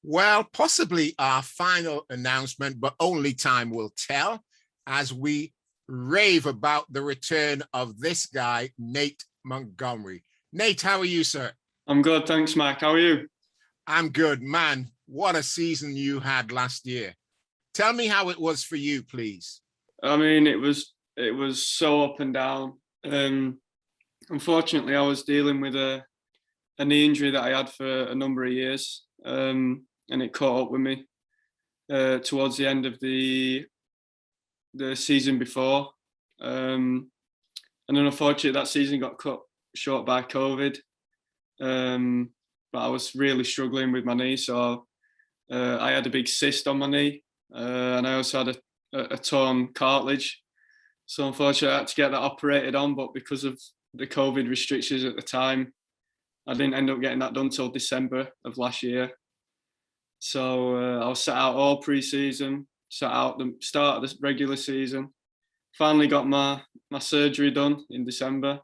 Well, possibly our final announcement, but only time will tell as we rave about the return of this guy, Nate Montgomery. Nate, how are you, sir? I'm good, thanks, Mike. How are you? I'm good, man. What a season you had last year. Tell me how it was for you, please. I mean, it was so up and down. Unfortunately, I was dealing with a knee injury that I had for a number of years, and it caught up with me towards the end of the season before. And then unfortunately, that season got cut short by COVID. But I was really struggling with my knee, so I had a big cyst on my knee, and I also had a torn cartilage. So unfortunately, I had to get that operated on, but because of the COVID restrictions at the time, I didn't end up getting that done till December of last year. So I was sat out all pre-season, sat out the start of the regular season. Finally got my surgery done in December.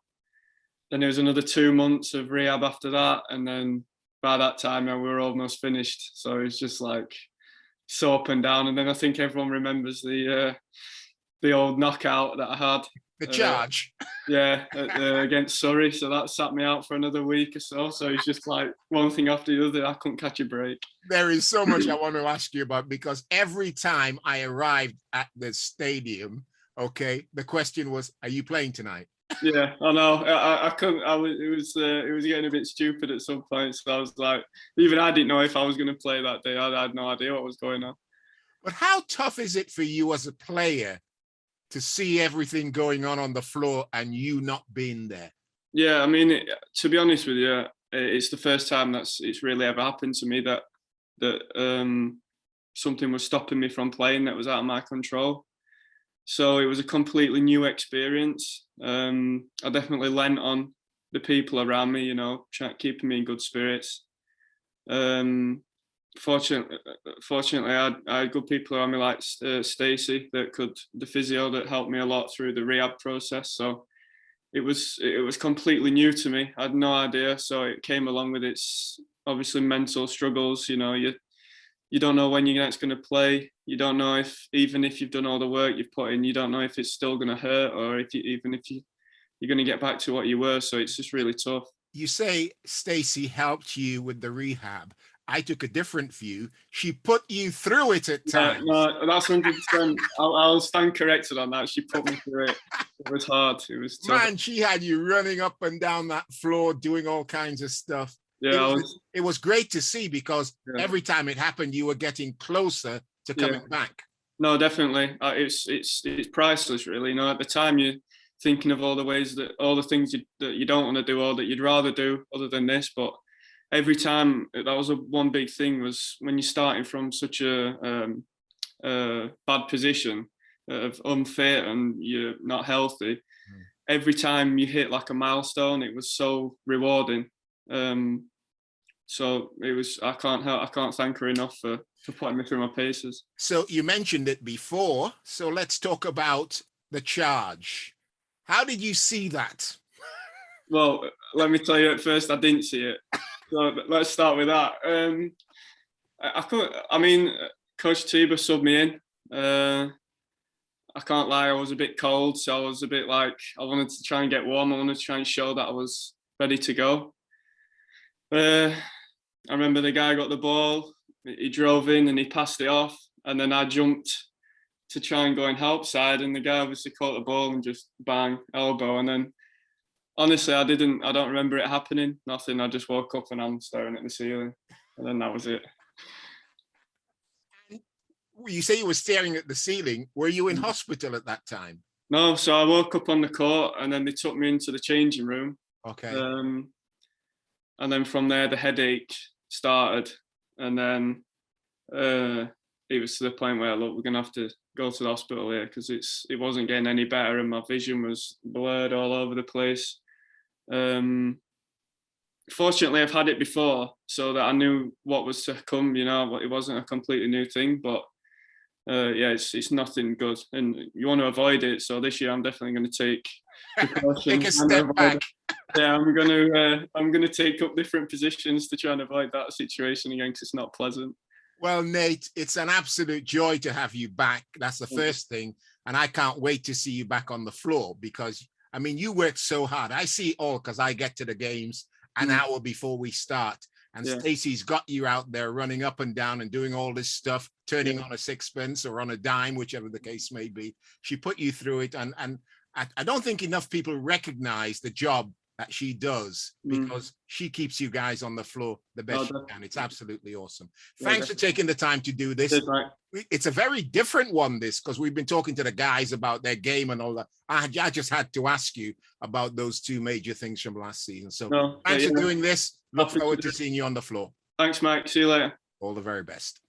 Then there was another 2 months of rehab after that, and then by that time we were almost finished. So it was just like so up and down. And then I think everyone remembers the old knockout that I had. The charge. Against Surrey. So that sat me out for another week or so. So it's just like one thing after the other. I couldn't catch a break. There is so much I want to ask you about, because every time I arrived at the stadium, okay, the question was, are you playing tonight? Yeah, I know. I couldn't. It was getting a bit stupid at some point. So I was like, even I didn't know if I was going to play that day. I had no idea what was going on. But how tough is it for you as a player to see everything going on the floor and you not being there? Yeah, I mean, to be honest with you, it's the first time it's really ever happened to me that something was stopping me from playing that was out of my control. So it was a completely new experience. I definitely lent on the people around me, keeping me in good spirits. Fortunately, I had good people around me like Stacey, the physio that helped me a lot through the rehab process. So it was completely new to me. I had no idea. So it came along with its obviously mental struggles. You don't know when you're next going to play. You don't know even if you've done all the work you've put in, you don't know if it's still going to hurt or if you're going to get back to what you were. So it's just really tough. You say Stacey helped you with the rehab. I took a different view. She put you through it at times. No, that's 100%. I'll stand corrected on that. She put me through it. It was hard. It was tough. Man, she had you running up and down that floor, doing all kinds of stuff. Yeah, it was great to see, because every time it happened, you were getting closer to coming back. No, definitely. It's priceless, really. At the time you're thinking of all the things that you don't want to do or that you'd rather do other than this. But every time, that was one big thing, was when you're starting from such a bad position of unfit and you're not healthy. Every time you hit like a milestone, it was so rewarding. So it was. I can't thank her enough for putting me through my paces. So you mentioned it before. So let's talk about the charge. How did you see that? Well, let me tell you, at first I didn't see it. So let's start with that. Coach Tiba subbed me in. I can't lie, I was a bit cold, so I was a bit like, I wanted to try and get warm. I wanted to try and show that I was ready to go. I remember the guy got the ball, he drove in and he passed it off, and then I jumped to try and go and help side, and the guy obviously caught the ball and just bang, elbow. And then honestly, I don't remember it happening, nothing. I just woke up and I'm staring at the ceiling, and then that was it. You say you were staring at the ceiling. Were you in hospital at that time? No, so I woke up on the court and then they took me into the changing room. Okay. And then from there, the headache started. And then it was to the point where, look, we're gonna have to go to the hospital here because it wasn't getting any better, and my vision was blurred all over the place. Fortunately, I've had it before, so that I knew what was to come. You know, it wasn't a completely new thing, but yeah, it's nothing good, and you want to avoid it. So this year, I'm definitely going to take precautions. Take a step back. Yeah, I'm gonna take up different positions to try and avoid that situation again, because it's not pleasant. Well, Nate, it's an absolute joy to have you back. That's the first thing. And I can't wait to see you back on the floor because, I mean, you work so hard. I see it all because I get to the games an hour before we start. And Stacey's got you out there running up and down and doing all this stuff, turning on a sixpence or on a dime, whichever the case may be. She put you through it. And I don't think enough people recognize the job that she does because she keeps you guys on the floor the best she can. It's absolutely awesome. Thanks for taking the time to do this. It's a very different one, this, because we've been talking to the guys about their game and all that. I just had to ask you about those two major things from last season. So thanks for doing this. Look forward to seeing you on the floor. Thanks, Mike. See you later. All the very best.